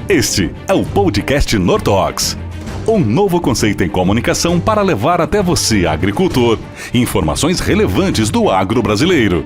Este é o podcast Nortox, um novo conceito em comunicação para levar até você, agricultor, informações relevantes do agro brasileiro.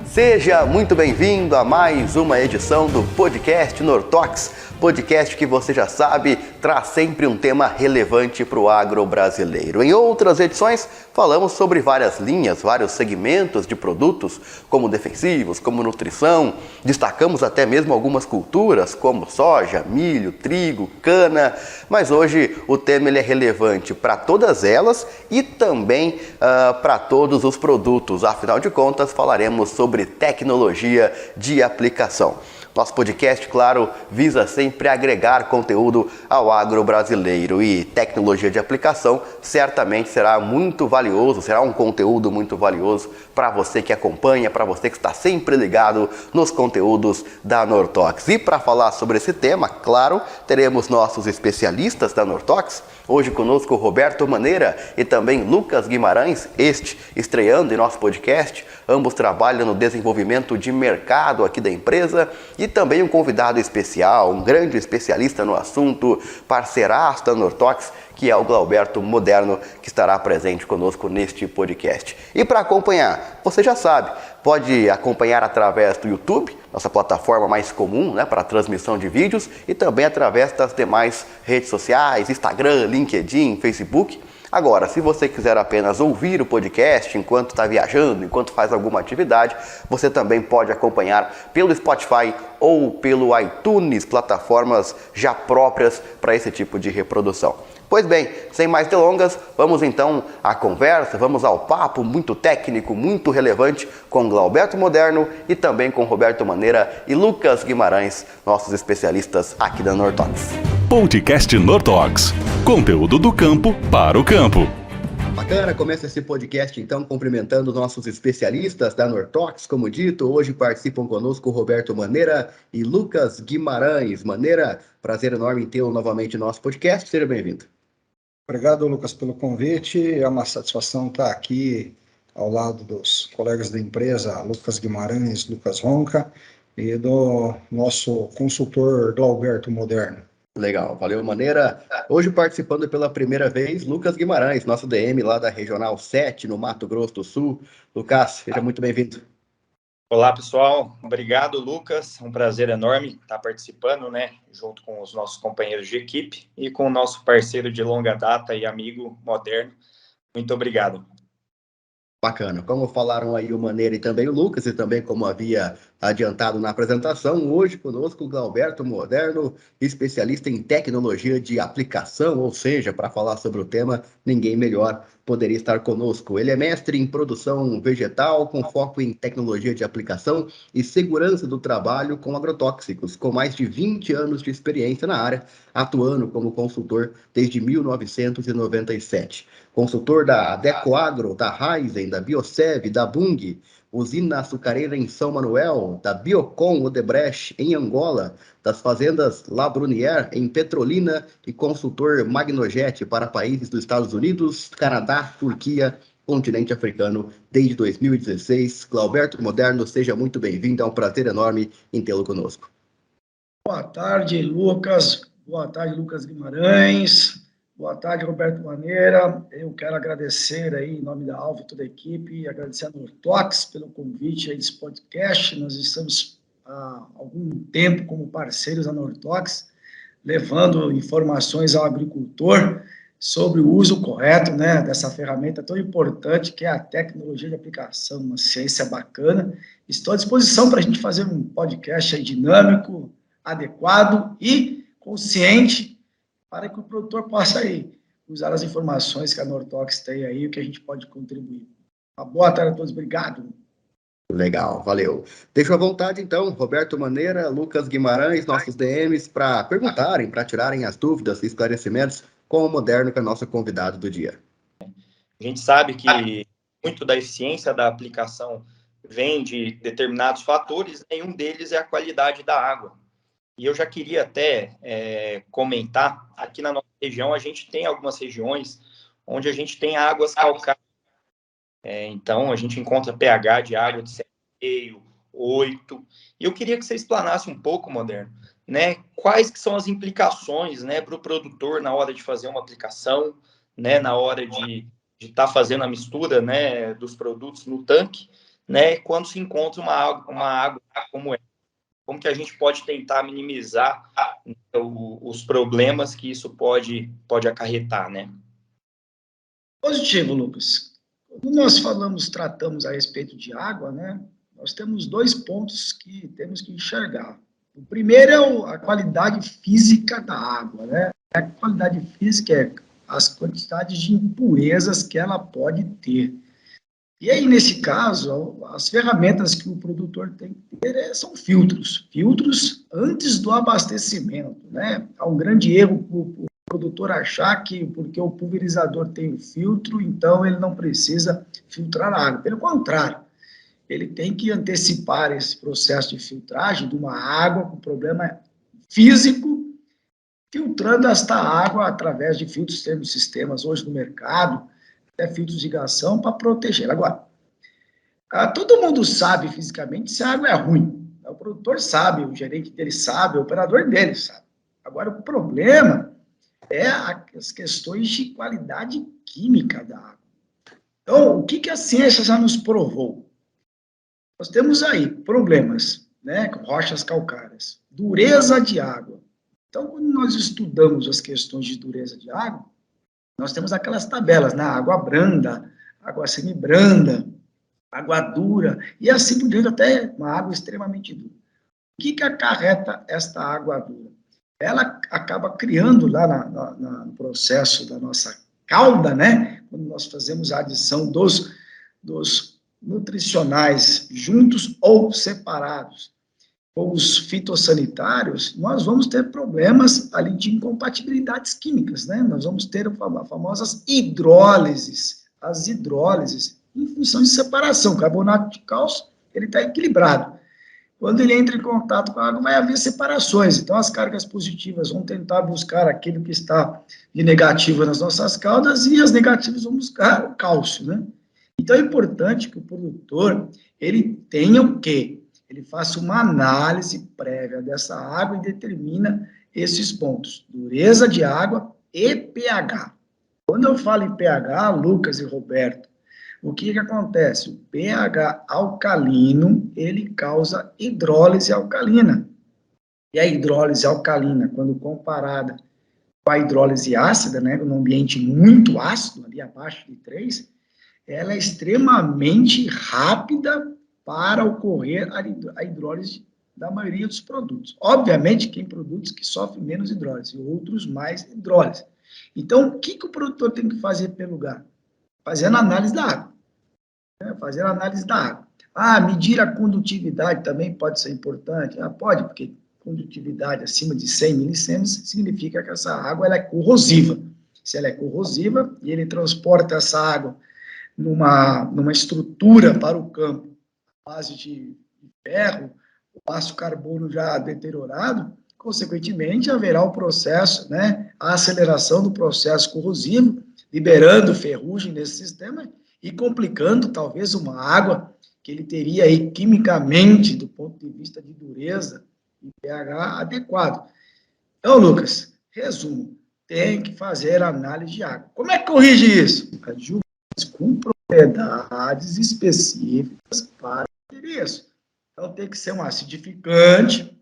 Seja muito bem-vindo a mais uma edição do podcast Nortox, podcast que você já sabe, traz sempre um tema relevante para o agro brasileiro. Em outras edições, falamos sobre várias linhas, vários segmentos de produtos, como defensivos, como nutrição, destacamos até mesmo algumas culturas, como soja, milho, trigo, cana, mas hoje o tema ele é relevante para todas elas e também para todos os produtos. Afinal de contas, falaremos sobre tecnologia de aplicação. Nosso podcast, claro, visa sempre agregar conteúdo ao agro brasileiro e tecnologia de aplicação certamente será muito valioso, será um conteúdo muito valioso para você que acompanha, para você que está sempre ligado nos conteúdos da Nortox. E para falar sobre esse tema, claro, teremos nossos especialistas da Nortox. Hoje conosco Roberto Maneira e também Lucas Guimarães, estreando em nosso podcast. Ambos trabalham no desenvolvimento de mercado aqui da empresa e também um convidado especial, um grande especialista no assunto, parceiraço da Nortox, que é o Glauberto Moderno, que estará presente conosco neste podcast. E para acompanhar, você já sabe, pode acompanhar através do YouTube, nossa plataforma mais comum, para transmissão de vídeos, e também através das demais redes sociais, Instagram, LinkedIn, Facebook. Agora, se você quiser apenas ouvir o podcast enquanto está viajando, enquanto faz alguma atividade, você também pode acompanhar pelo Spotify ou pelo iTunes, plataformas já próprias para esse tipo de reprodução. Pois bem, sem mais delongas, vamos então à conversa, vamos ao papo muito técnico, muito relevante com Glauberto Moderno e também com Roberto Maneira e Lucas Guimarães, nossos especialistas aqui da Nortox. Podcast Nortox, conteúdo do campo para o campo. Bacana, começa esse podcast então cumprimentando nossos especialistas da Nortox, como dito, hoje participam conosco Roberto Maneira e Lucas Guimarães. Maneira, prazer enorme em tê-lo novamente no nosso podcast, seja bem-vindo. Obrigado, Lucas, pelo convite. É uma satisfação estar aqui ao lado dos colegas da empresa, Lucas Guimarães, Lucas Ronca, e do nosso consultor Glauberto Moderno. Legal, valeu, Maneira. Hoje participando pela primeira vez, Lucas Guimarães, nosso DM lá da Regional 7, no Mato Grosso do Sul. Lucas, seja muito bem-vindo. Olá, pessoal. Obrigado, Lucas. Um prazer enorme estar participando, junto com os nossos companheiros de equipe e com o nosso parceiro de longa data e amigo Moderno. Muito obrigado. Bacana. Como falaram aí o Maneira e também o Lucas, e também como havia adiantado na apresentação, hoje conosco o Glauberto Moderno, especialista em tecnologia de aplicação, ou seja, para falar sobre o tema, ninguém melhor poderia estar conosco. Ele é mestre em produção vegetal, com foco em tecnologia de aplicação e segurança do trabalho com agrotóxicos, com mais de 20 anos de experiência na área, atuando como consultor desde 1997. Consultor da Adecoagro, da Raizen, da Biosev, da Bung, usina açucareira em São Manuel, da Biocon Odebrecht em Angola, das fazendas La Brunière em Petrolina e consultor Magnojet para países dos Estados Unidos, Canadá, Turquia, continente africano desde 2016. Glauberto Moderno, seja muito bem-vindo, é um prazer enorme em tê-lo conosco. Boa tarde, Lucas. Boa tarde, Lucas Guimarães. Boa tarde, Roberto Maneira. Eu quero agradecer aí, em nome da Alva e toda a equipe, agradecer a Nortox pelo convite aí desse podcast. Nós estamos há algum tempo como parceiros da Nortox, levando informações ao agricultor sobre o uso correto, dessa ferramenta tão importante que é a tecnologia de aplicação, uma ciência bacana. Estou à disposição para a gente fazer um podcast aí dinâmico, adequado e consciente, para que o produtor possa aí usar as informações que a Nortox tem aí, o que a gente pode contribuir. Uma boa tarde a todos, obrigado. Legal, valeu. Deixo à vontade então, Roberto Maneira, Lucas Guimarães, nossos DMs, para perguntarem, para tirarem as dúvidas e esclarecimentos com o Moderno, que é nosso convidado do dia. A gente sabe que muito da eficiência da aplicação vem de determinados fatores, e um deles é a qualidade da água. E eu já queria até comentar, aqui na nossa região, a gente tem algumas regiões onde a gente tem águas calcárias. Então, a gente encontra pH de água de 7,5, 8. E eu queria que você explanasse um pouco, Moderno, né, quais que são as implicações, né, para o produtor na hora de fazer uma aplicação, né, na hora de estar fazendo a mistura, né, dos produtos no tanque, né, quando se encontra uma água como essa. Como que a gente pode tentar minimizar, né, os problemas que isso pode acarretar, né? Positivo, Lucas. Quando nós tratamos a respeito de água, né, nós temos 2 pontos que temos que enxergar. O primeiro é a qualidade física da água, né? A qualidade física é as quantidades de impurezas que ela pode ter. E aí, nesse caso, as ferramentas que o produtor tem que ter são filtros antes do abastecimento, né? Há um grande erro o produtor achar que porque o pulverizador tem o filtro, então ele não precisa filtrar a água. Pelo contrário, ele tem que antecipar esse processo de filtragem de uma água com problema físico, filtrando esta água através de filtros, temos sistemas hoje no mercado, até filtros de irrigação para proteger. Agora, todo mundo sabe fisicamente se a água é ruim. O produtor sabe, o gerente dele sabe, o operador dele sabe. Agora, o problema é as questões de qualidade química da água. Então, o que a ciência já nos provou? Nós temos aí problemas, né, com rochas calcárias, dureza de água. Então, quando nós estudamos as questões de dureza de água, nós temos aquelas tabelas, né, água branda, água semibranda, água dura, e assim por diante, até uma água extremamente dura. O que acarreta esta água dura? Ela acaba criando lá no processo da nossa calda, né? Quando nós fazemos a adição dos nutricionais juntos ou separados com os fitossanitários, nós vamos ter problemas ali de incompatibilidades químicas, né? Nós vamos ter as famosas hidrólises, as hidrólises, em função de separação. O carbonato de cálcio, ele está equilibrado. Quando ele entra em contato com a água, vai haver separações. Então, as cargas positivas vão tentar buscar aquilo que está de negativo nas nossas caldas e as negativas vão buscar o cálcio, né? Então, é importante que o produtor, ele tenha o quê? Ele faça uma análise prévia dessa água e determina esses pontos, dureza de água e pH. Quando eu falo em pH, Lucas e Roberto, o que acontece? O pH alcalino, ele causa hidrólise alcalina. E a hidrólise alcalina, quando comparada com a hidrólise ácida, né, num ambiente muito ácido, ali abaixo de 3, ela é extremamente rápida para ocorrer a hidrólise da maioria dos produtos. Obviamente, tem produtos que sofrem menos hidrólise, e outros mais hidrólise. Então, o que o produtor tem que fazer pelo lugar? Fazendo análise da água. Fazer a análise da água. Medir a condutividade também pode ser importante. Pode, porque condutividade acima de 100 milisiemens significa que essa água ela é corrosiva. Se ela é corrosiva e ele transporta essa água numa estrutura para o campo, à base de ferro, o aço carbono já deteriorado, consequentemente haverá o processo, né, a aceleração do processo corrosivo, liberando ferrugem nesse sistema e complicando, talvez, uma água que ele teria aí, quimicamente, do ponto de vista de dureza e pH adequado. Então, Lucas, resumo, tem que fazer análise de água. Como é que corrige isso? Adjuvantes com propriedades específicas para isso. Então, tem que ser um acidificante,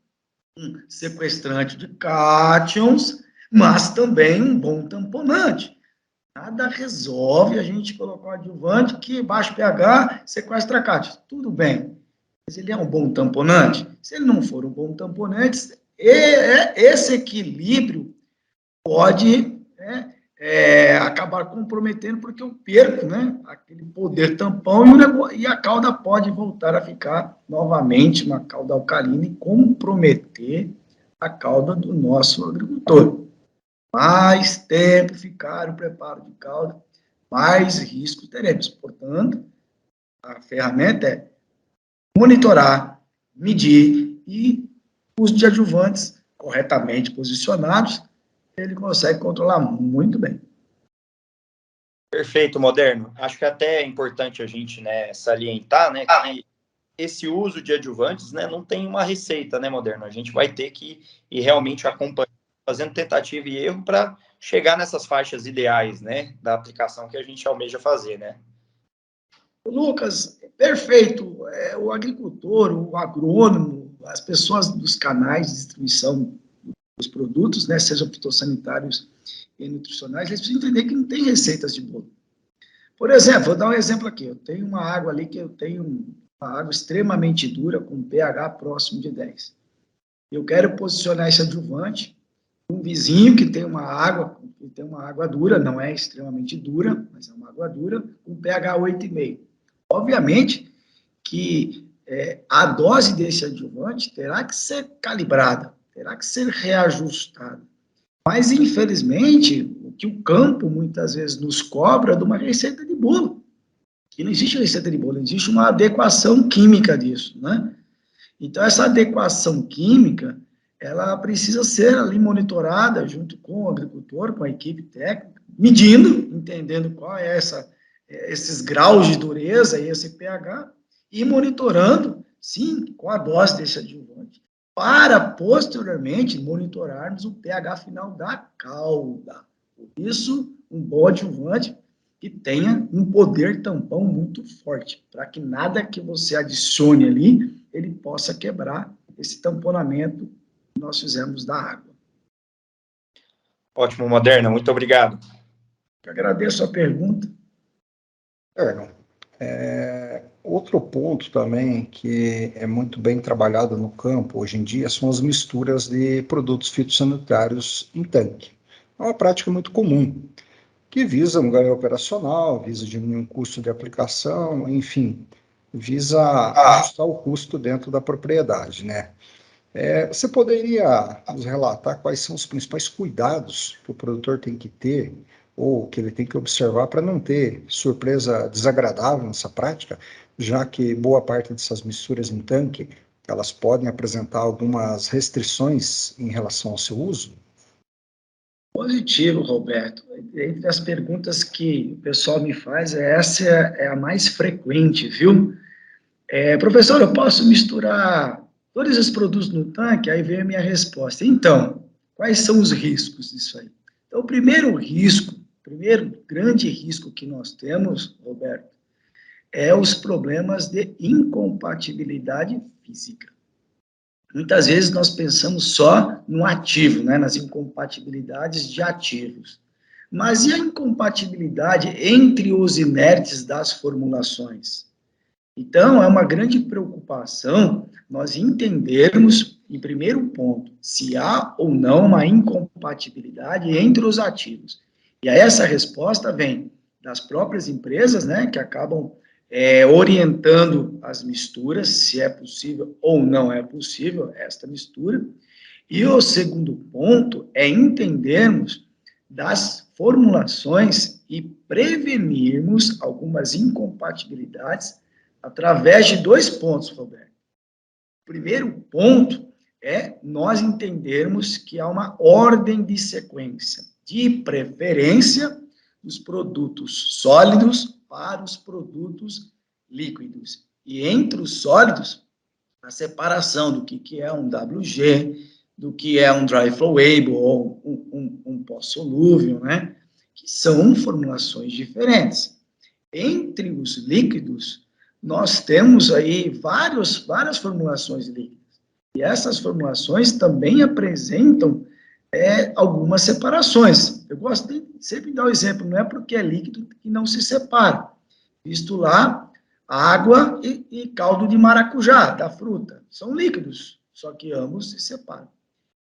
um sequestrante de cátions, mas também um bom tamponante. Nada resolve a gente colocar um adjuvante que baixo pH sequestra cátions. Tudo bem, mas ele é um bom tamponante? Se ele não for um bom tamponante, esse equilíbrio pode acabar comprometendo, porque eu perco, né, aquele poder tampão e a cauda pode voltar a ficar novamente uma cauda alcalina e comprometer a cauda do nosso agricultor. Mais tempo ficar o preparo de cauda, mais riscos teremos. Portanto, a ferramenta é monitorar, medir e uso de adjuvantes corretamente posicionados, ele consegue controlar muito bem. Perfeito, Moderno. Acho que até é importante a gente, né, salientar, né, que esse uso de adjuvantes, né, não tem uma receita, né, Moderno? A gente vai ter que ir realmente acompanhando, fazendo tentativa e erro para chegar nessas faixas ideais, né, da aplicação que a gente almeja fazer, né? Lucas, perfeito. O agricultor, o agrônomo, as pessoas dos canais de distribuição dos produtos, né, sejam fitossanitários e nutricionais, eles precisam entender que não tem receitas de bolo. Por exemplo, vou dar um exemplo aqui. Eu tenho uma água ali que eu tenho uma água extremamente dura, com pH próximo de 10. Eu quero posicionar esse adjuvante. Um vizinho que tem uma água dura, não é extremamente dura, mas é uma água dura, com pH 8,5. Obviamente que a dose desse adjuvante terá que ser calibrada, terá que ser reajustada. Mas, infelizmente, o que o campo muitas vezes nos cobra é de uma receita de bolo. E não existe receita de bolo, existe uma adequação química disso, né? Então, essa adequação química, ela precisa ser ali monitorada junto com o agricultor, com a equipe técnica, medindo, entendendo qual é esses graus de dureza e esse pH, e monitorando, sim, com a dose desse adjuvante, para posteriormente monitorarmos o pH final da cauda. Por isso, um bom adjuvante que tenha um poder tampão muito forte, para que nada que você adicione ali, ele possa quebrar esse tamponamento que nós fizemos da água. Ótimo, Moderno, muito obrigado. Eu agradeço a pergunta. Outro ponto também que é muito bem trabalhado no campo hoje em dia são as misturas de produtos fitossanitários em tanque. É uma prática muito comum, que visa um ganho operacional, visa diminuir o custo de aplicação, enfim, visa ajustar o custo dentro da propriedade, né? Você poderia nos relatar quais são os principais cuidados que o produtor tem que ter ou que ele tem que observar para não ter surpresa desagradável nessa prática, já que boa parte dessas misturas em tanque, elas podem apresentar algumas restrições em relação ao seu uso? Positivo, Roberto. Entre as perguntas que o pessoal me faz, essa é a mais frequente, viu? Professor, eu posso misturar todos os produtos no tanque? Aí vem a minha resposta. Então, quais são os riscos disso aí? Então, o primeiro grande risco que nós temos, Roberto, é os problemas de incompatibilidade física. Muitas vezes nós pensamos só no ativo, né, nas incompatibilidades de ativos. Mas e a incompatibilidade entre os inertes das formulações? Então, é uma grande preocupação nós entendermos, em primeiro ponto, se há ou não uma incompatibilidade entre os ativos. E aí essa resposta vem das próprias empresas, né, que acabam orientando as misturas, se é possível ou não é possível esta mistura. E o segundo ponto é entendermos das formulações e prevenirmos algumas incompatibilidades através de 2 pontos, Roberto. O primeiro ponto é nós entendermos que há uma ordem de sequência, de preferência dos produtos sólidos para os produtos líquidos. E entre os sólidos, a separação do que é um WG, do que é um dry flowable ou um pós-solúvel, né? Que são formulações diferentes. Entre os líquidos, nós temos aí várias formulações líquidas. E essas formulações também apresentam algumas separações. Eu gosto de sempre dar o exemplo, não é porque é líquido que não se separa. Visto lá, água e caldo de maracujá, da fruta, são líquidos, só que ambos se separam.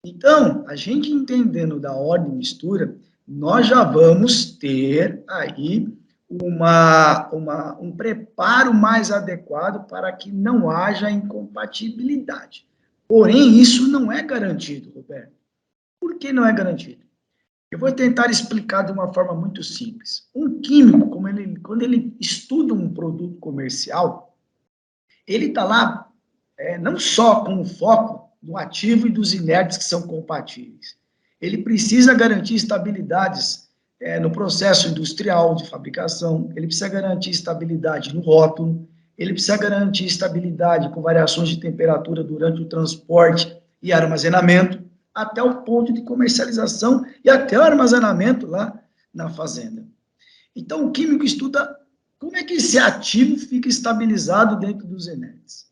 Então, a gente entendendo da ordem de mistura, nós já vamos ter aí um preparo mais adequado para que não haja incompatibilidade. Porém, isso não é garantido, Roberto. Por que não é garantido? Eu vou tentar explicar de uma forma muito simples. Um químico, quando ele estuda um produto comercial, ele está lá não só com o foco do ativo e dos inertes que são compatíveis. Ele precisa garantir estabilidades no processo industrial de fabricação, ele precisa garantir estabilidade no rótulo, ele precisa garantir estabilidade com variações de temperatura durante o transporte e armazenamento, até o ponto de comercialização e até o armazenamento lá na fazenda. Então, o químico estuda como é que esse ativo fica estabilizado dentro dos inertes.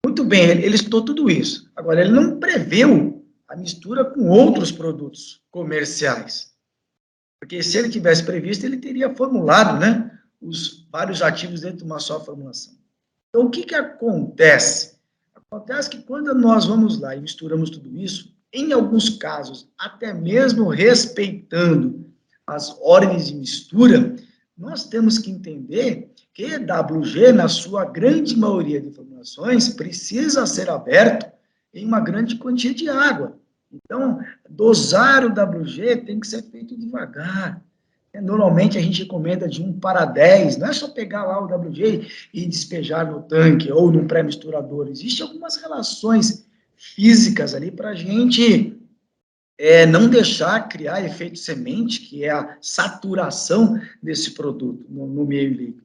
Muito bem, ele estudou tudo isso. Agora, ele não preveu a mistura com outros produtos comerciais. Porque se ele tivesse previsto, ele teria formulado, né, os vários ativos dentro de uma só formulação. Então, o que acontece? Acontece que quando nós vamos lá e misturamos tudo isso, em alguns casos, até mesmo respeitando as ordens de mistura, nós temos que entender que WG, na sua grande maioria de formulações, precisa ser aberto em uma grande quantia de água. Então, dosar o WG tem que ser feito devagar. Normalmente, a gente recomenda de 1:10, não é só pegar lá o WG e despejar no tanque ou no pré-misturador. Existem algumas relações físicas ali para a gente não deixar criar efeito semente, que é a saturação desse produto no meio líquido.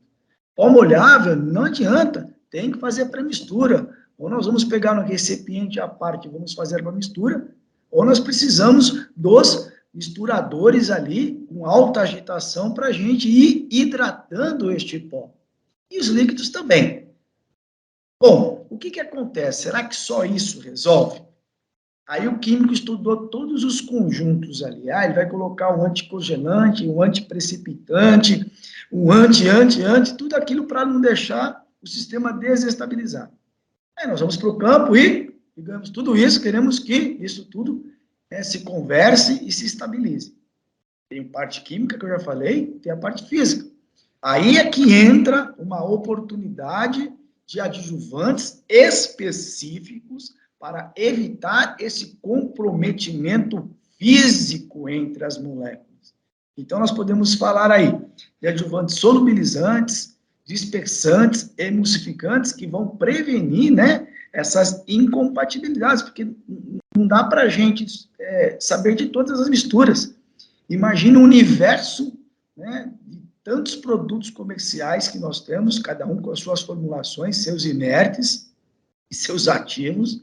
Pó molhável, não adianta, tem que fazer pré-mistura. Ou nós vamos pegar no recipiente à parte, vamos fazer uma mistura, ou nós precisamos dos misturadores ali, com alta agitação, para a gente ir hidratando este pó. E os líquidos também. Bom, o que acontece? Será que só isso resolve? Aí o químico estudou todos os conjuntos ali. Ele vai colocar um anticongelante, um antiprecipitante, um anti, tudo aquilo para não deixar o sistema desestabilizado. Aí nós vamos para o campo e digamos tudo isso, queremos que isso tudo se converse e se estabilize. Tem parte química, que eu já falei, tem a parte física. Aí é que entra uma oportunidade de adjuvantes específicos para evitar esse comprometimento físico entre as moléculas. Então, nós podemos falar aí de adjuvantes solubilizantes, dispersantes, emulsificantes, que vão prevenir, né, essas incompatibilidades, porque não dá para a gente saber de todas as misturas. Imagina um universo, né, de tantos produtos comerciais que nós temos, cada um com as suas formulações, seus inertes e seus ativos.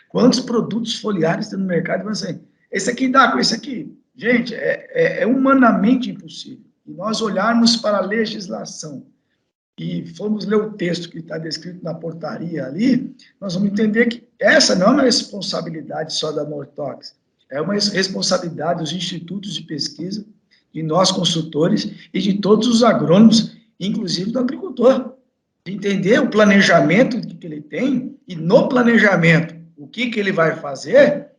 Quantos produtos foliares tem no mercado? Assim, esse aqui dá com esse aqui. Gente, é humanamente impossível. E nós olharmos para a legislação e formos ler o texto que está descrito na portaria ali, nós vamos entender que essa não é uma responsabilidade só da Nortox, é uma responsabilidade dos institutos de pesquisa, de nós consultores e de todos os agrônomos, inclusive do agricultor, de entender o planejamento que ele tem e no planejamento o que ele vai fazer,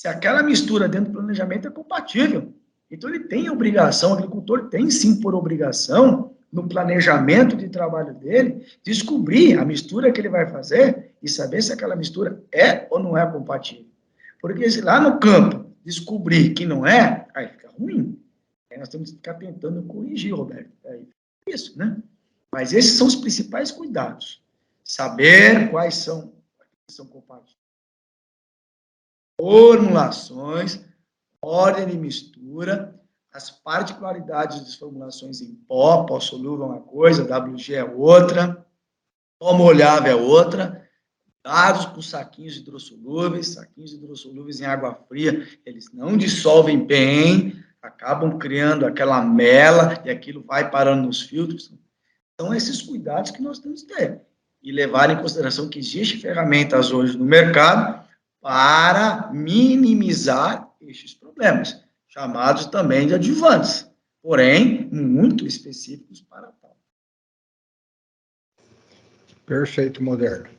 se aquela mistura dentro do planejamento é compatível. Então, ele tem a obrigação, o agricultor tem sim por obrigação, no planejamento de trabalho dele, descobrir a mistura que ele vai fazer e saber se aquela mistura é ou não é compatível. Porque se lá no campo descobrir que não é, aí fica ruim. Aí nós temos que ficar tentando corrigir, Roberto. É isso, né? Mas esses são os principais cuidados. Saber quais são compatíveis. Formulações, ordem de mistura, as particularidades das formulações em pó solúvel é uma coisa, WG é outra, pó molhável é outra, dados com saquinhos hidrossolúveis em água fria, eles não dissolvem bem, acabam criando aquela mela e aquilo vai parando nos filtros. São esses cuidados que nós temos que ter e levar em consideração que existem ferramentas hoje no mercado para minimizar estes problemas, chamados também de adjuvantes, porém, muito específicos para tal. Perfeito, Moderno.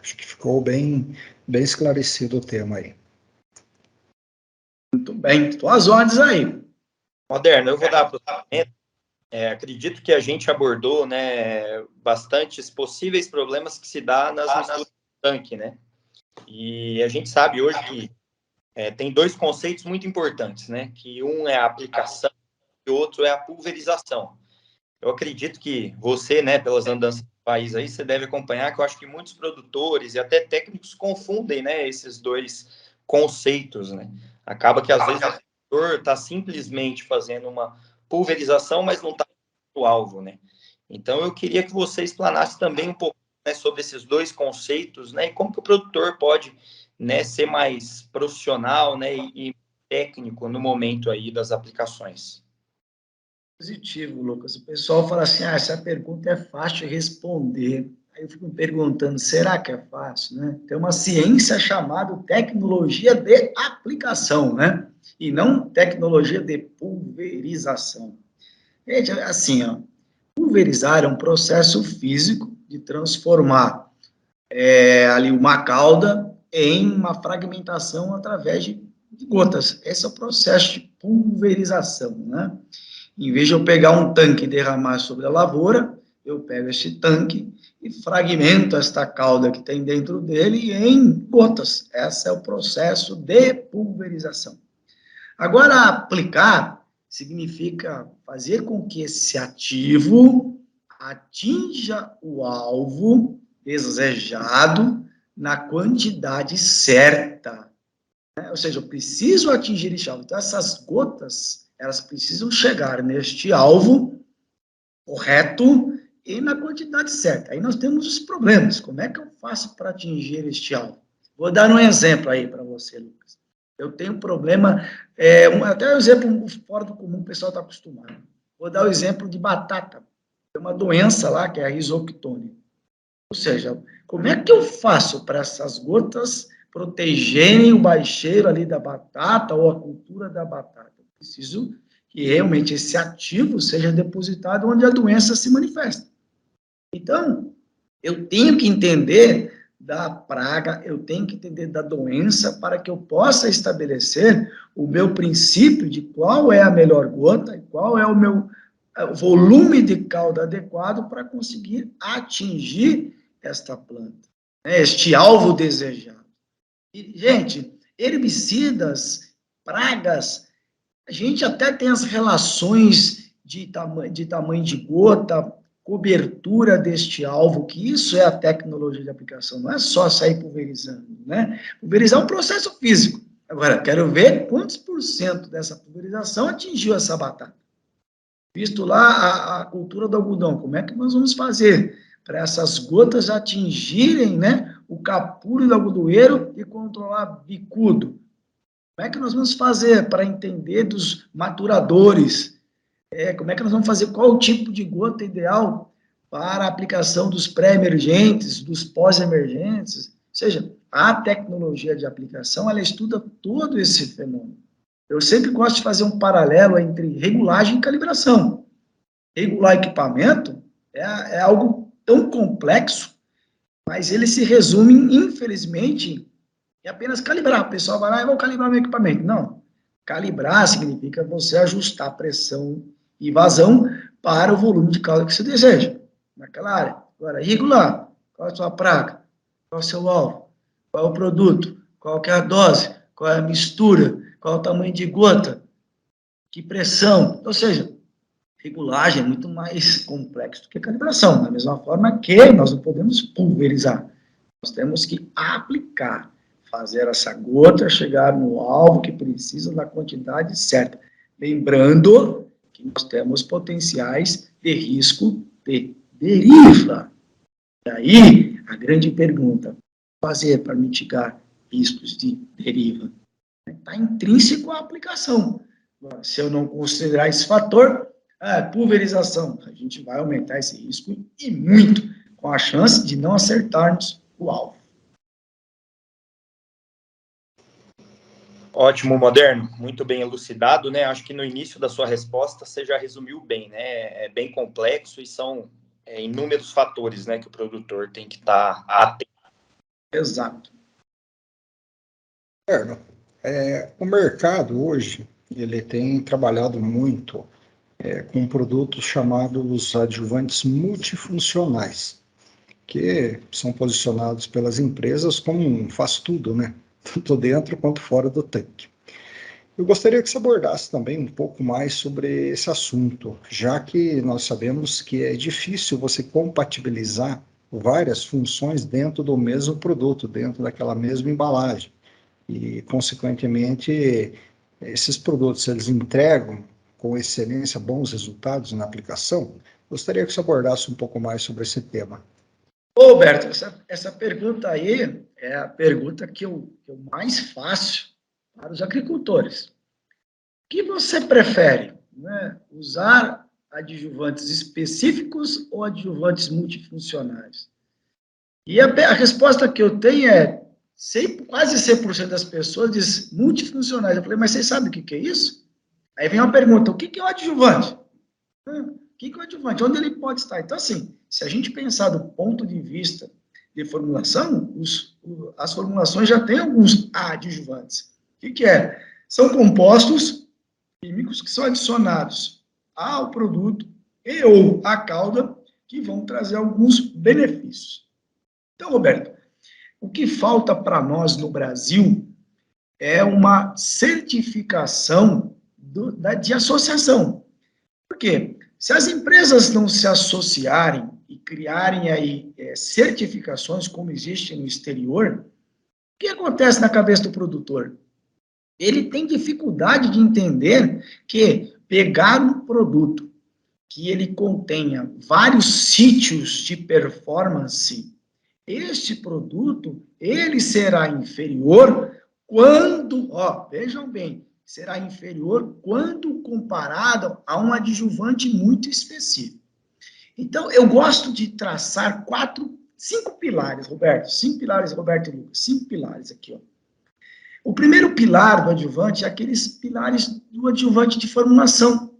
Acho que ficou bem esclarecido o tema aí. Muito bem, estou às ordens aí. Moderno, eu vou dar prosseguimento. Acredito que a gente abordou, né, bastantes possíveis problemas que se dá nas misturas do tanque, né? E a gente sabe hoje que tem dois conceitos muito importantes, né? Que um é a aplicação e o outro é a pulverização. Eu acredito que você, né, pelas andanças do país aí, você deve acompanhar que eu acho que muitos produtores e até técnicos confundem, né, esses dois conceitos, né? Acaba que às vezes o produtor está simplesmente fazendo uma pulverização, mas não está no alvo, né? Então, eu queria que você explanasse também um pouco, né, sobre esses dois conceitos, né, e como que o produtor pode, né, ser mais profissional, né, e técnico no momento aí das aplicações. Positivo, Lucas. O pessoal fala assim, essa pergunta é fácil de responder. Aí eu fico me perguntando, será que é fácil, né? Tem uma ciência chamada tecnologia de aplicação, né? E não tecnologia de pulverização. Gente, assim, ó, pulverizar é um processo físico de transformar ali uma cauda em uma fragmentação através de gotas. Esse é o processo de pulverização, né? Em vez de eu pegar um tanque e derramar sobre a lavoura, eu pego esse tanque e fragmento esta cauda que tem dentro dele em gotas. Esse é o processo de pulverização. Agora, aplicar significa fazer com que esse ativo atinja o alvo desejado na quantidade certa. Ou seja, eu preciso atingir este alvo. Então, essas gotas, elas precisam chegar neste alvo correto e na quantidade certa. Aí nós temos os problemas. Como é que eu faço para atingir este alvo? Vou dar um exemplo aí para você, Lucas. Eu tenho um problema, até um exemplo fora do comum, o pessoal está acostumado. Vou dar o exemplo de batata. Tem uma doença lá, que é a risoctone. Ou seja, como é que eu faço para essas gotas protegerem o baixeiro ali da batata ou a cultura da batata? Eu preciso que realmente esse ativo seja depositado onde a doença se manifesta. Então, eu tenho que entender da praga, eu tenho que entender da doença para que eu possa estabelecer o meu princípio de qual é a melhor gota e qual é o meu volume de cauda adequado para conseguir atingir esta planta, né, este alvo desejado. E, gente, herbicidas, pragas, a gente até tem as relações de tamanho de gota, cobertura deste alvo, que isso é a tecnologia de aplicação, não é só sair pulverizando, né? Pulverizar é um processo físico. Agora, quero ver quantos por cento dessa pulverização atingiu essa batata. Visto lá a cultura do algodão, como é que nós vamos fazer para essas gotas atingirem, né, o capulho do algodoeiro e controlar bicudo? Como é que nós vamos fazer para entender dos maturadores? Como é que nós vamos fazer, qual o tipo de gota ideal para a aplicação dos pré-emergentes, dos pós-emergentes? Ou seja, a tecnologia de aplicação, ela estuda todo esse fenômeno. Eu sempre gosto de fazer um paralelo entre regulagem e calibração. Regular equipamento é algo tão complexo, mas ele se resume, infelizmente, em apenas calibrar. O pessoal vai lá e vou calibrar meu equipamento. Não. Calibrar significa você ajustar a pressão e vazão para o volume de cauda que você deseja, naquela área. Agora, regular. Qual é a sua praga? Qual é o seu alvo? Qual é o produto? Qual é a dose? Qual é a mistura? Qual é o tamanho de gota? Que pressão? Ou seja, regulagem é muito mais complexo do que calibração. Da mesma forma que nós não podemos pulverizar. Nós temos que aplicar, fazer essa gota chegar no alvo que precisa na quantidade certa. Lembrando que nós temos potenciais de risco de deriva. E aí, a grande pergunta, fazer para mitigar riscos de deriva? Está intrínseco à aplicação. Se eu não considerar esse fator, pulverização, a gente vai aumentar esse risco e muito, com a chance de não acertarmos o alvo. Ótimo, Moderno, muito bem elucidado, né? Acho que no início da sua resposta você já resumiu bem, né? É bem complexo e são inúmeros fatores, né, que o produtor tem que estar atento. Exato. O mercado hoje, ele tem trabalhado muito com produtos chamados adjuvantes multifuncionais, que são posicionados pelas empresas como um faz-tudo, né? Tanto dentro quanto fora do tanque. Eu gostaria que você abordasse também um pouco mais sobre esse assunto, já que nós sabemos que é difícil você compatibilizar várias funções dentro do mesmo produto, dentro daquela mesma embalagem. E, consequentemente, esses produtos, eles entregam com excelência, bons resultados na aplicação? Gostaria que você abordasse um pouco mais sobre esse tema. Ô, Roberto, essa pergunta aí é a pergunta que eu mais faço para os agricultores. O que você prefere, né? Usar adjuvantes específicos ou adjuvantes multifuncionais? E a resposta que eu tenho é, quase 100% das pessoas diz multifuncionais. Eu falei, mas vocês sabem o que é isso? Aí vem uma pergunta, o que é o adjuvante? O que é o adjuvante? Onde ele pode estar? Então, assim, se a gente pensar do ponto de vista de formulação, as formulações já têm alguns adjuvantes. O que é? São compostos químicos que são adicionados ao produto e ou à cauda que vão trazer alguns benefícios. Então, Roberto, o que falta para nós no Brasil é uma certificação de associação. Por quê? Se as empresas não se associarem e criarem aí certificações como existe no exterior, o que acontece na cabeça do produtor? Ele tem dificuldade de entender que pegar um produto que ele contenha vários sítios de performance, este produto, ele será inferior quando, vejam bem, será inferior quando comparado a um adjuvante muito específico. Então, eu gosto de traçar 5 pilares, Roberto, 5 pilares, Roberto e Lucas, 5 pilares aqui, ó. O primeiro pilar do adjuvante é aqueles pilares do adjuvante de formulação.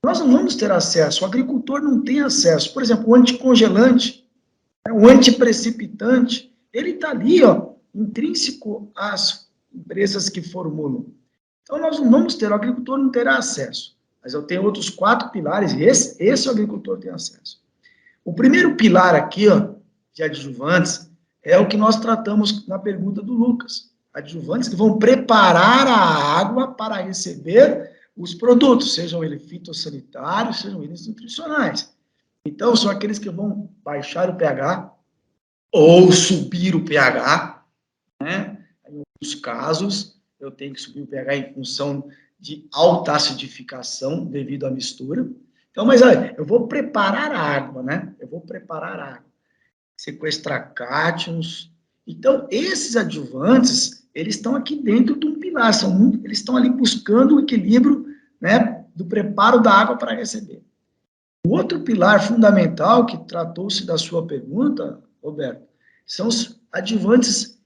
Nós não vamos ter acesso, o agricultor não tem acesso. Por exemplo, o anticongelante, o antiprecipitante, ele está ali, ó, intrínseco às empresas que formulam. Então, nós não vamos ter, o agricultor não terá acesso. Mas eu tenho outros 4 pilares, e esse o agricultor tem acesso. O primeiro pilar aqui, ó, de adjuvantes, é o que nós tratamos na pergunta do Lucas. Adjuvantes que vão preparar a água para receber os produtos, sejam eles fitossanitários, sejam eles nutricionais. Então, são aqueles que vão baixar o pH ou subir o pH, né? Em alguns casos, eu tenho que subir o pH em função de alta acidificação devido à mistura. Então, mas olha, eu vou preparar a água, né? Eu vou preparar a água. Sequestrar cátions. Então, esses adjuvantes, eles estão aqui dentro de um pilar, eles estão ali buscando o equilíbrio, né, do preparo da água para receber. O outro pilar fundamental que tratou-se da sua pergunta, Roberto, são os adjuvantes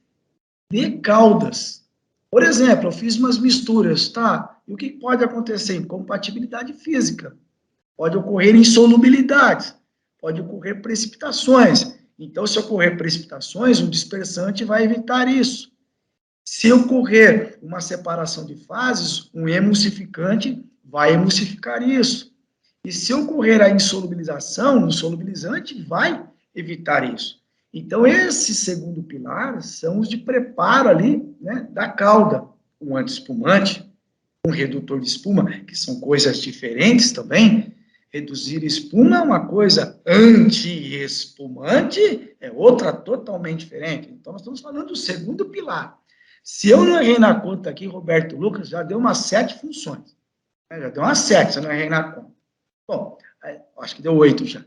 de caudas. Por exemplo, eu fiz umas misturas, tá? E o que pode acontecer? Incompatibilidade física. Pode ocorrer insolubilidades, pode ocorrer precipitações. Então, se ocorrer precipitações, um dispersante vai evitar isso. Se ocorrer uma separação de fases, um emulsificante vai emulsificar isso. E se ocorrer a insolubilização, um solubilizante vai evitar isso. Então, esse segundo pilar são os de preparo ali, né, da cauda. Um antiespumante, um redutor de espuma, que são coisas diferentes também. Reduzir espuma é uma coisa, anti-espumante é outra totalmente diferente. Então, nós estamos falando do segundo pilar. Se eu não errei na conta aqui, Roberto Lucas, já deu umas 7 funções. Já deu umas 7, se eu não errei na conta. Bom, acho que deu 8 já.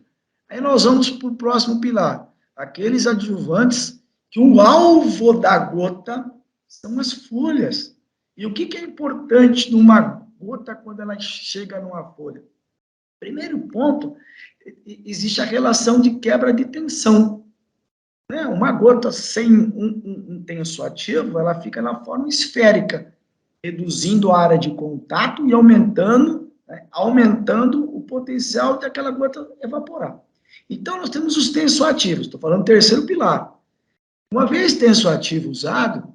Aí nós vamos para o próximo pilar. Aqueles adjuvantes que o alvo da gota são as folhas. E o que é importante numa gota quando ela chega numa folha? Primeiro ponto, existe a relação de quebra de tensão. Né? Uma gota sem um tensoativo, ela fica na forma esférica, reduzindo a área de contato e aumentando o potencial daquela gota evaporar. Então, nós temos os tensoativos, estou falando do terceiro pilar. Uma vez tensoativo usado,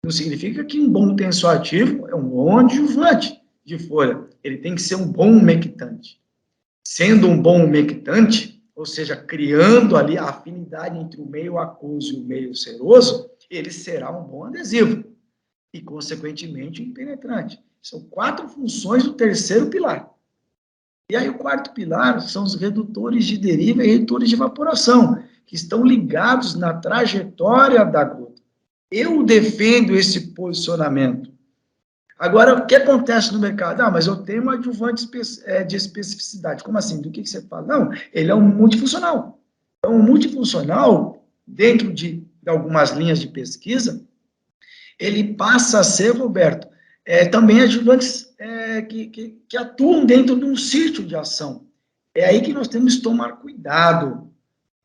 não significa que um bom tensoativo é um bom adjuvante de folha. Ele tem que ser um bom umectante. Sendo um bom umectante, ou seja, criando ali a afinidade entre o meio aquoso e o meio seroso, ele será um bom adesivo e, consequentemente, um penetrante. São 4 funções do terceiro pilar. E aí o quarto pilar são os redutores de deriva e redutores de evaporação, que estão ligados na trajetória da gota. Eu defendo esse posicionamento. Agora, o que acontece no mercado? Ah, mas eu tenho um adjuvante de especificidade. Como assim? Do que você fala? Não, ele é um multifuncional. Então, um multifuncional, dentro de algumas linhas de pesquisa, ele passa a ser, Roberto, também adjuvantes que atuam dentro de um círculo de ação. É aí que nós temos que tomar cuidado.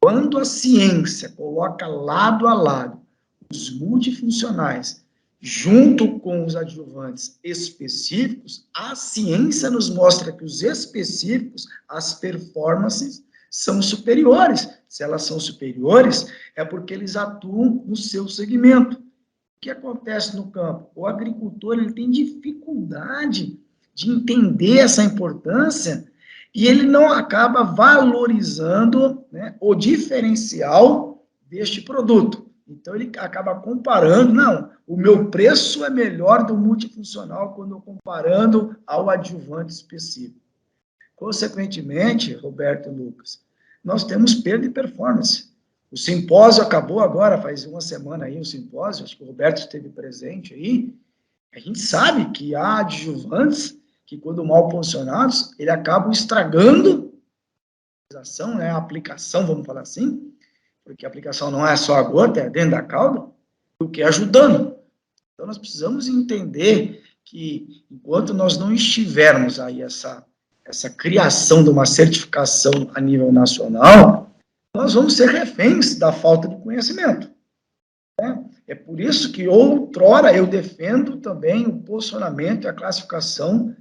Quando a ciência coloca lado a lado os multifuncionais junto com os adjuvantes específicos, a ciência nos mostra que os específicos, as performances, são superiores. Se elas são superiores, é porque eles atuam no seu segmento. O que acontece no campo? O agricultor ele tem dificuldade de entender essa importância e ele não acaba valorizando, né, o diferencial deste produto. Então, ele acaba comparando, não, o meu preço é melhor do multifuncional quando eu comparando ao adjuvante específico. Consequentemente, Roberto e Lucas, nós temos perda de performance. O simpósio acabou agora, faz uma semana aí, o simpósio, acho que o Roberto esteve presente aí. A gente sabe que há adjuvantes que, quando mal posicionados, ele acabam estragando a aplicação, vamos falar assim, porque a aplicação não é só a gota, é dentro da cauda, do que ajudando. Então, nós precisamos entender que, enquanto nós não estivermos aí essa criação de uma certificação a nível nacional, nós vamos ser reféns da falta de conhecimento. Né? É por isso que, outrora, eu defendo também o posicionamento e a classificação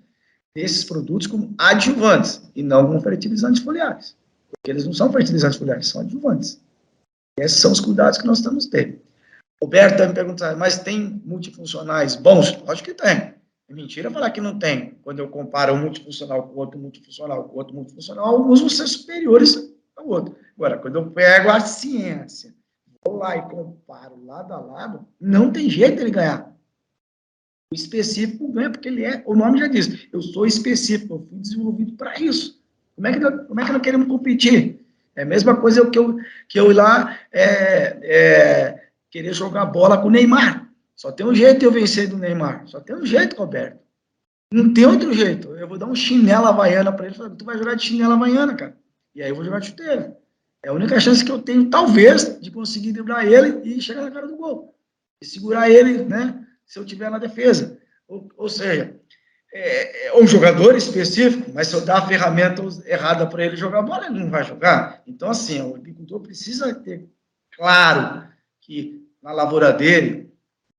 desses produtos como adjuvantes, e não como fertilizantes foliares. Porque eles não são fertilizantes foliares, são adjuvantes. E esses são os cuidados que nós temos que ter. Roberto vai me perguntar, mas tem multifuncionais bons? Lógico que tem. É mentira falar que não tem. Quando eu comparo um multifuncional com outro multifuncional com outro multifuncional, alguns vão ser superiores ao outro. Agora, quando eu pego a ciência, vou lá e comparo lado a lado, não tem jeito ele ganhar. O específico ganha porque ele o nome já diz, eu sou específico, eu fui desenvolvido para isso. Como é que nós queremos competir? É a mesma coisa que eu ir lá querer jogar bola com o Neymar. Só tem um jeito de eu vencer do Neymar. Só tem um jeito, Roberto. Não tem outro jeito. Eu vou dar um chinela havaiana para ele e falar, tu vai jogar de chinela havaiana, cara. E aí eu vou jogar de chuteira. É a única chance que eu tenho, talvez, de conseguir driblar ele e chegar na cara do gol. E segurar ele, né, se eu tiver na defesa. Ou seja, é um jogador específico, mas se eu dar a ferramenta errada para ele jogar bola, ele não vai jogar. Então, assim, o agricultor precisa ter claro que na lavoura dele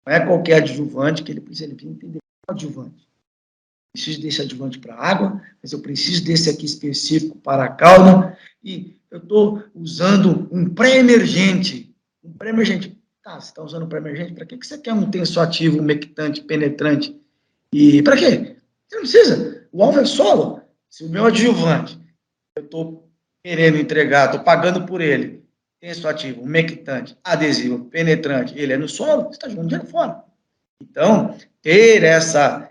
não é qualquer adjuvante que ele precisa entender qual adjuvante. Eu preciso desse adjuvante para a água, mas eu preciso desse aqui específico para a cauda, e eu estou usando um pré-emergente. Um pré-emergente. Tá, você está usando um pré-emergente, para que você quer um tensoativo, um mectante, penetrante? E para quê? Você não precisa. O alvo é solo. Se o meu adjuvante, eu estou querendo entregar, estou pagando por ele, tensoativo, mectante, adesivo, penetrante, ele é no solo, você está jogando dinheiro fora. Então, ter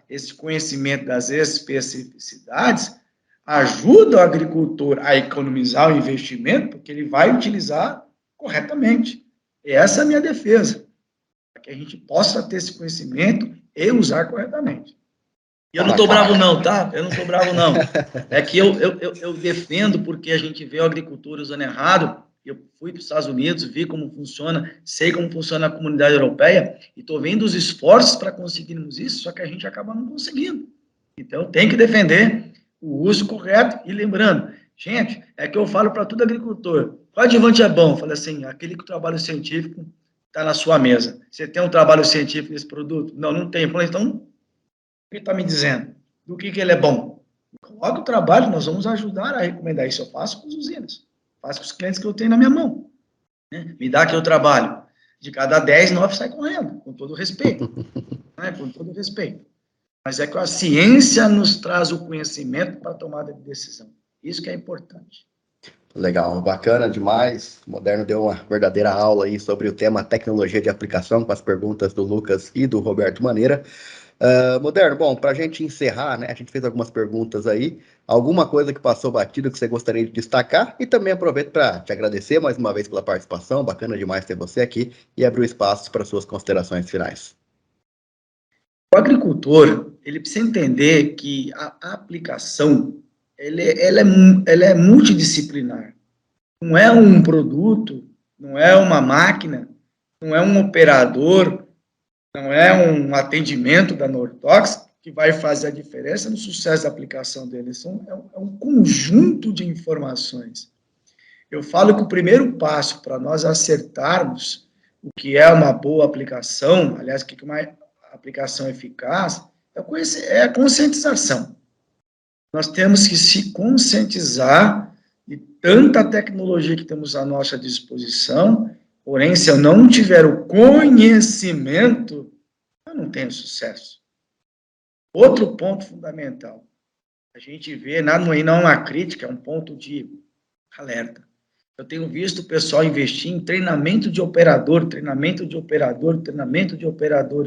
esse conhecimento das especificidades ajuda o agricultor a economizar o investimento, porque ele vai utilizar corretamente. E essa é a minha defesa, para que a gente possa ter esse conhecimento e usar corretamente. E eu não estou bravo não, tá? Eu não estou bravo não. É que eu defendo porque a gente vê o agricultor usando errado. Eu fui para os Estados Unidos, vi como funciona, sei como funciona a comunidade europeia, e estou vendo os esforços para conseguirmos isso, só que a gente acaba não conseguindo. Então, tem que defender o uso correto. E lembrando, gente, é que eu falo para todo agricultor, qual adjuvante é bom? Eu falo assim, aquele que o trabalho científico está na sua mesa. Você tem um trabalho científico nesse produto? Não, não tem. Eu falo, então, o que está me dizendo? Do que ele é bom? Coloca o trabalho, nós vamos ajudar a recomendar isso. Eu faço com as usinas. Faço com os clientes que eu tenho na minha mão. Né? Me dá aqui o trabalho. De cada 10, 9 sai correndo, com todo respeito. Né? Com todo respeito. Mas é que a ciência nos traz o conhecimento para a tomada de decisão. Isso que é importante. Legal, bacana demais. O Moderno deu uma verdadeira aula aí sobre o tema tecnologia de aplicação, com as perguntas do Lucas e do Roberto Maneira. Moderno, bom, para a gente encerrar, né, a gente fez algumas perguntas aí, alguma coisa que passou batido que você gostaria de destacar, e também aproveito para te agradecer mais uma vez pela participação, bacana demais ter você aqui, e abrir o espaço para suas considerações finais. O agricultor, ele precisa entender que a aplicação, ela é multidisciplinar. Não é um produto, não é uma máquina, não é um operador, não é um atendimento da Nortox que vai fazer a diferença no sucesso da aplicação dele. É um conjunto de informações. Eu falo que o primeiro passo para nós acertarmos o que é uma boa aplicação, aliás, o que é uma aplicação eficaz, é a conscientização. Nós temos que se conscientizar de tanta tecnologia que temos à nossa disposição, porém, se eu não tiver o conhecimento, eu não tenho sucesso. Outro ponto fundamental, a gente vê, não é uma crítica, é um ponto de alerta. Eu tenho visto o pessoal investir em treinamento de operador.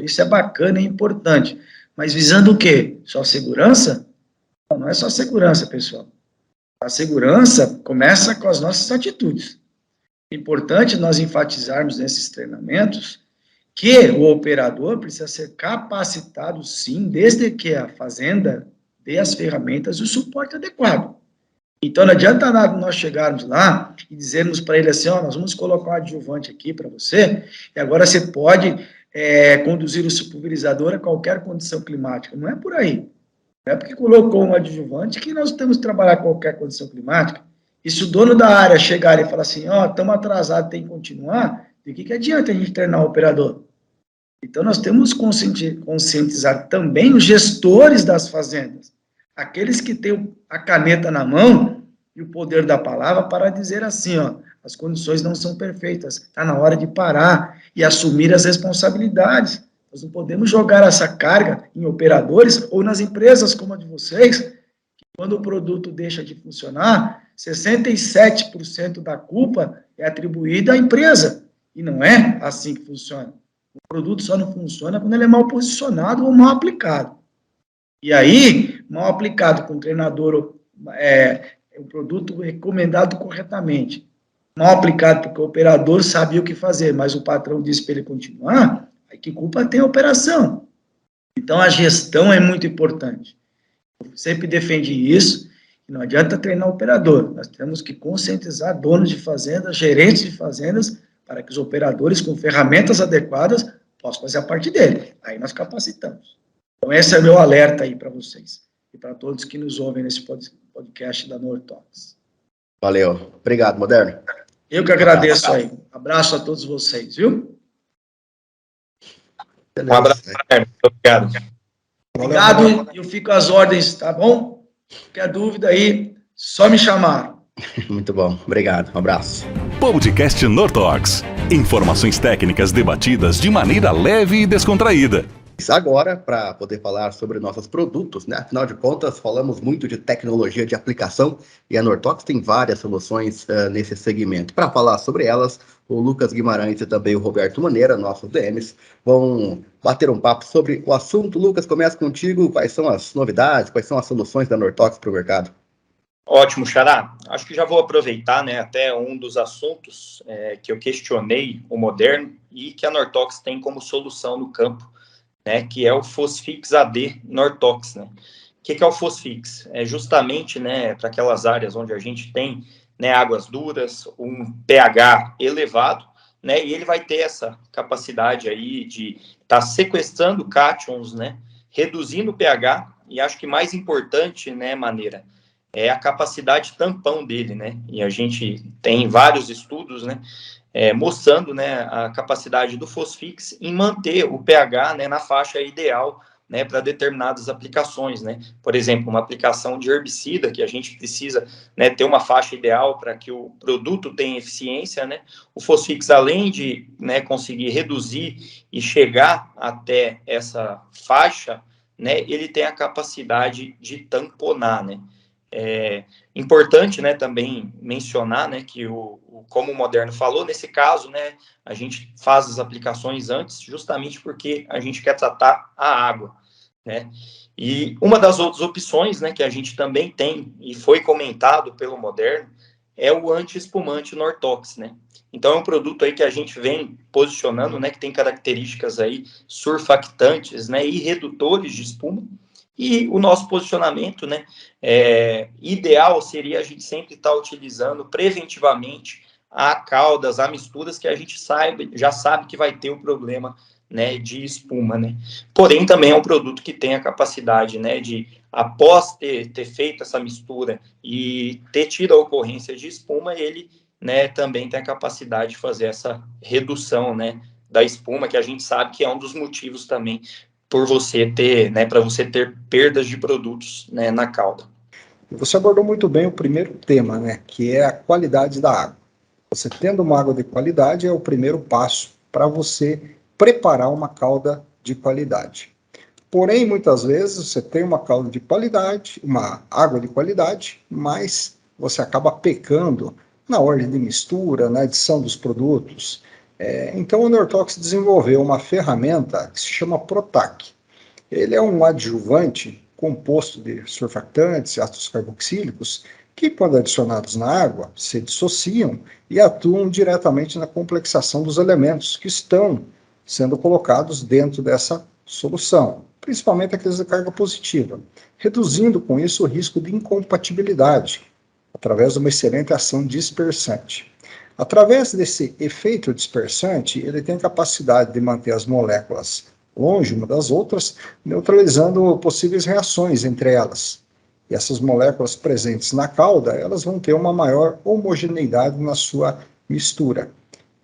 Isso é bacana e importante. Mas visando o quê? Só segurança? Não é só segurança, pessoal. A segurança começa com as nossas atitudes. É importante nós enfatizarmos nesses treinamentos que o operador precisa ser capacitado, sim, desde que a fazenda dê as ferramentas e o suporte adequado. Então, não adianta nada nós chegarmos lá e dizermos para ele assim, nós vamos colocar um adjuvante aqui para você, e agora você pode conduzir o pulverizador a qualquer condição climática. Não é por aí. Não é porque colocou um adjuvante que nós temos que trabalhar com qualquer condição climática. E se o dono da área chegar e falar assim, estamos atrasados, tem que continuar, de que adianta a gente treinar o operador? Então, nós temos que conscientizar também os gestores das fazendas, aqueles que têm a caneta na mão e o poder da palavra para dizer assim, as condições não são perfeitas, está na hora de parar e assumir as responsabilidades. Nós não podemos jogar essa carga em operadores ou nas empresas como a de vocês, que quando o produto deixa de funcionar, 67% da culpa é atribuída à empresa, e não é assim que funciona. O produto só não funciona quando ele é mal posicionado ou mal aplicado. E aí, mal aplicado com o treinador, o produto recomendado corretamente. Mal aplicado porque o operador sabia o que fazer, mas o patrão disse para ele continuar, aí que culpa tem a operação? Então, a gestão é muito importante. Eu sempre defendi isso, que não adianta treinar o operador, nós temos que conscientizar donos de fazendas, gerentes de fazendas, para que os operadores com ferramentas adequadas possam fazer a parte dele. Aí nós capacitamos. Então, esse é meu alerta aí para vocês e para todos que nos ouvem nesse podcast da Nortox. Valeu. Obrigado, Moderno. Eu que agradeço aí. Abraço a todos vocês, viu? Beleza. Um abraço, obrigado. Obrigado, eu fico às ordens, tá bom? Qualquer dúvida aí, só me chamar. Muito bom. Obrigado. Um abraço. Podcast Nortox. Informações técnicas debatidas de maneira leve e descontraída. Agora, para poder falar sobre nossos produtos, né? Afinal de contas, falamos muito de tecnologia de aplicação e a Nortox tem várias soluções nesse segmento. Para falar sobre elas, o Lucas Guimarães e também o Roberto Maneira, nossos DMs, vão bater um papo sobre o assunto. Lucas, começa contigo. Quais são as novidades, quais são as soluções da Nortox para o mercado? Ótimo, Xará. Acho que já vou aproveitar, né, até um dos assuntos que eu questionei o Moderno e que a Nortox tem como solução no campo, né, que é o Fosfix AD Nortox, né? O que é o Fosfix? É justamente, né, para aquelas áreas onde a gente tem, né, águas duras, um pH elevado, né, e ele vai ter essa capacidade aí de estar sequestrando cátions, né, reduzindo o pH, e acho que mais importante, né, Maneira, é a capacidade tampão dele, né, e a gente tem vários estudos, né, mostrando, né, a capacidade do Fosfix em manter o pH, né, na faixa ideal, né, para determinadas aplicações, né, por exemplo, uma aplicação de herbicida que a gente precisa, né, ter uma faixa ideal para que o produto tenha eficiência, né, o Fosfix, além de, né, conseguir reduzir e chegar até essa faixa, né, ele tem a capacidade de tamponar, né. É importante, né, também mencionar, né, que como o Moderno falou, nesse caso, né, a gente faz as aplicações antes, justamente porque a gente quer tratar a água, né, e uma das outras opções, né, que a gente também tem, e foi comentado pelo Moderno, é o anti-espumante Nortox, né? Então, é um produto aí que a gente vem posicionando, né, que tem características aí surfactantes, né, e redutores de espuma. E o nosso posicionamento, né, ideal seria a gente sempre estar utilizando preventivamente a caldas, a misturas que a gente já sabe que vai ter o problema, né, de espuma, né? Porém, também é um produto que tem a capacidade, né, de, após ter feito essa mistura e ter tido a ocorrência de espuma, ele, né, também tem a capacidade de fazer essa redução, né, da espuma, que a gente sabe que é um dos motivos também por você ter, né, para você ter perdas de produtos, né, na calda. Você abordou muito bem o primeiro tema, né, que é a qualidade da água. Você tendo uma água de qualidade é o primeiro passo para você preparar uma calda de qualidade. Porém, muitas vezes você tem uma calda de qualidade, uma água de qualidade, mas você acaba pecando na ordem de mistura, na adição dos produtos. Então, o Nortox desenvolveu uma ferramenta que se chama Protac. Ele é um adjuvante composto de surfactantes e ácidos carboxílicos que, quando adicionados na água, se dissociam e atuam diretamente na complexação dos elementos que estão sendo colocados dentro dessa solução, principalmente aqueles de carga positiva, reduzindo com isso o risco de incompatibilidade, através de uma excelente ação dispersante. Através desse efeito dispersante, ele tem a capacidade de manter as moléculas longe uma das outras, neutralizando possíveis reações entre elas. E essas moléculas presentes na calda, elas vão ter uma maior homogeneidade na sua mistura.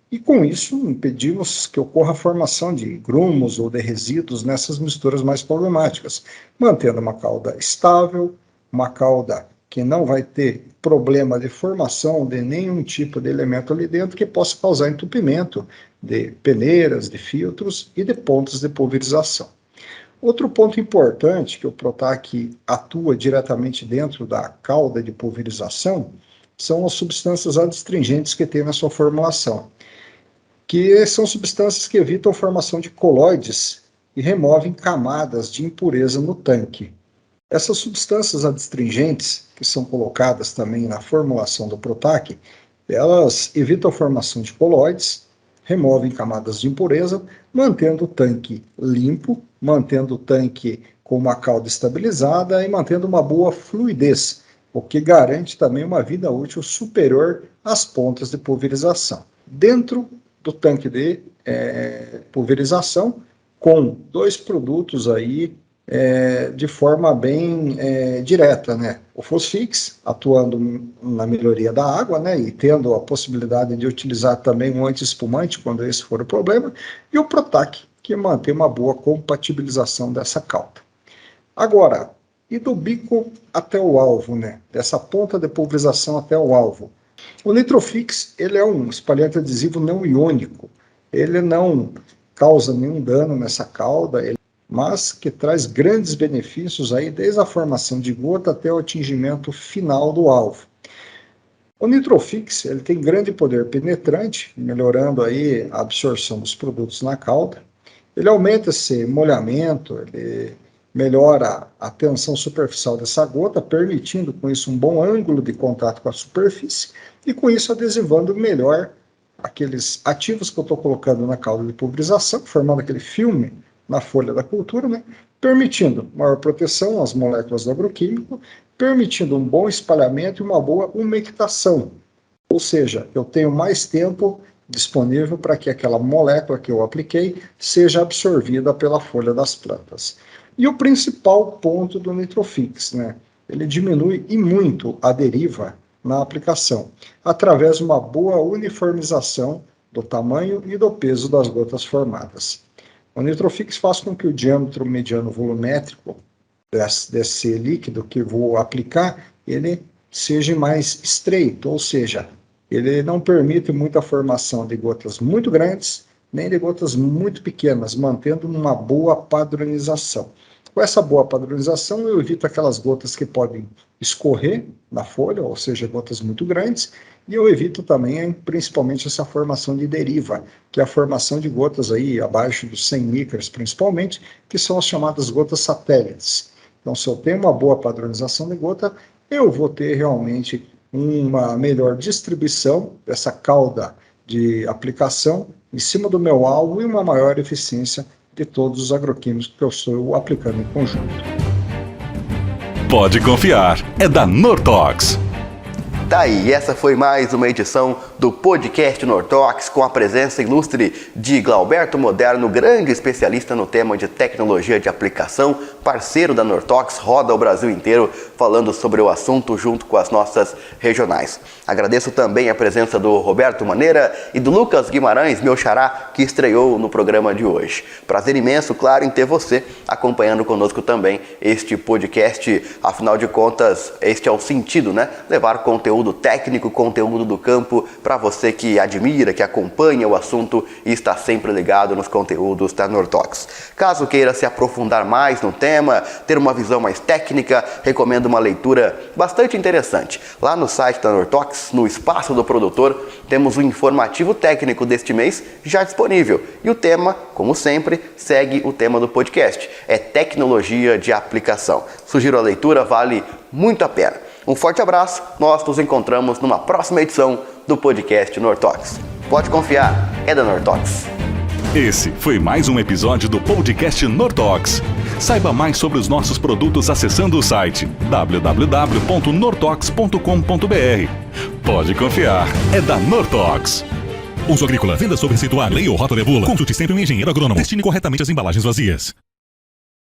E com isso, impedimos que ocorra a formação de grumos ou de resíduos nessas misturas mais problemáticas, mantendo uma calda estável, uma calda que não vai ter problema de formação de nenhum tipo de elemento ali dentro que possa causar entupimento de peneiras, de filtros e de pontos de pulverização. Outro ponto importante que o Protac atua diretamente dentro da calda de pulverização são as substâncias adstringentes que tem na sua formulação, que são substâncias que evitam a formação de colóides e removem camadas de impureza no tanque. Essas substâncias adstringentes, que são colocadas também na formulação do Protac, elas evitam a formação de colóides, removem camadas de impureza, mantendo o tanque limpo, mantendo o tanque com uma calda estabilizada e mantendo uma boa fluidez, o que garante também uma vida útil superior às pontas de pulverização. Dentro do tanque de pulverização, com dois produtos aí de forma bem direta, né? O Fosfix, atuando na melhoria da água, né? E tendo a possibilidade de utilizar também um anti-espumante quando esse for o problema, e o Protac, que mantém uma boa compatibilização dessa calda. Agora, e do bico até o alvo, né? Dessa ponta de pulverização até o alvo. O Nitrofix, ele é um espalhante adesivo não iônico. Ele não causa nenhum dano nessa calda, mas que traz grandes benefícios aí desde a formação de gota até o atingimento final do alvo. O Nitrofix, ele tem grande poder penetrante, melhorando aí a absorção dos produtos na calda. Ele aumenta esse molhamento, ele melhora a tensão superficial dessa gota, permitindo com isso um bom ângulo de contato com a superfície e com isso adesivando melhor aqueles ativos que eu estou colocando na calda de pulverização, formando aquele filme na folha da cultura, né? Permitindo maior proteção às moléculas do agroquímico, permitindo um bom espalhamento e uma boa umectação. Ou seja, eu tenho mais tempo disponível para que aquela molécula que eu apliquei seja absorvida pela folha das plantas. E o principal ponto do Nitrofix, né? Ele diminui e muito a deriva na aplicação, através de uma boa uniformização do tamanho e do peso das gotas formadas. O Nitrofix faz com que o diâmetro mediano volumétrico desse líquido que vou aplicar, ele seja mais estreito, ou seja, ele não permite muita formação de gotas muito grandes, nem de gotas muito pequenas, mantendo uma boa padronização. Com essa boa padronização, eu evito aquelas gotas que podem escorrer na folha, ou seja, gotas muito grandes, e eu evito também, principalmente, essa formação de deriva, que é a formação de gotas aí abaixo dos 100 micras, principalmente, que são as chamadas gotas satélites. Então, se eu tenho uma boa padronização de gota, eu vou ter realmente uma melhor distribuição dessa cauda de aplicação em cima do meu alvo e uma maior eficiência de todos os agroquímicos que eu estou aplicando em conjunto. Pode confiar, é da Nortox. Tá aí, essa foi mais uma edição do podcast Nortox com a presença ilustre de Glauberto Moderno, grande especialista no tema de tecnologia de aplicação, parceiro da Nortox, roda o Brasil inteiro falando sobre o assunto junto com as nossas regionais. Agradeço também a presença do Roberto Maneira e do Lucas Guimarães, meu xará, que estreou no programa de hoje. Prazer imenso, claro, em ter você acompanhando conosco também este podcast. Afinal de contas, este é o sentido, né? Levar conteúdo técnico, conteúdo do campo para você que admira, que acompanha o assunto e está sempre ligado nos conteúdos da Nortox. Caso queira se aprofundar mais no tema, ter uma visão mais técnica, recomendo uma leitura bastante interessante. Lá no site da Nortox, no Espaço do Produtor, temos o informativo técnico deste mês já disponível. E o tema, como sempre, segue o tema do podcast. É tecnologia de aplicação. Sugiro a leitura, vale muito a pena. Um forte abraço, nós nos encontramos numa próxima edição do podcast Nortox. Pode confiar, é da Nortox. Esse foi mais um episódio do podcast Nortox. Saiba mais sobre os nossos produtos acessando o site www.nortox.com.br. Pode confiar, é da Nortox. Uso agrícola, venda sob receituário, lei ou rota de bula. Consulte sempre um engenheiro agrônomo. Destine corretamente as embalagens vazias.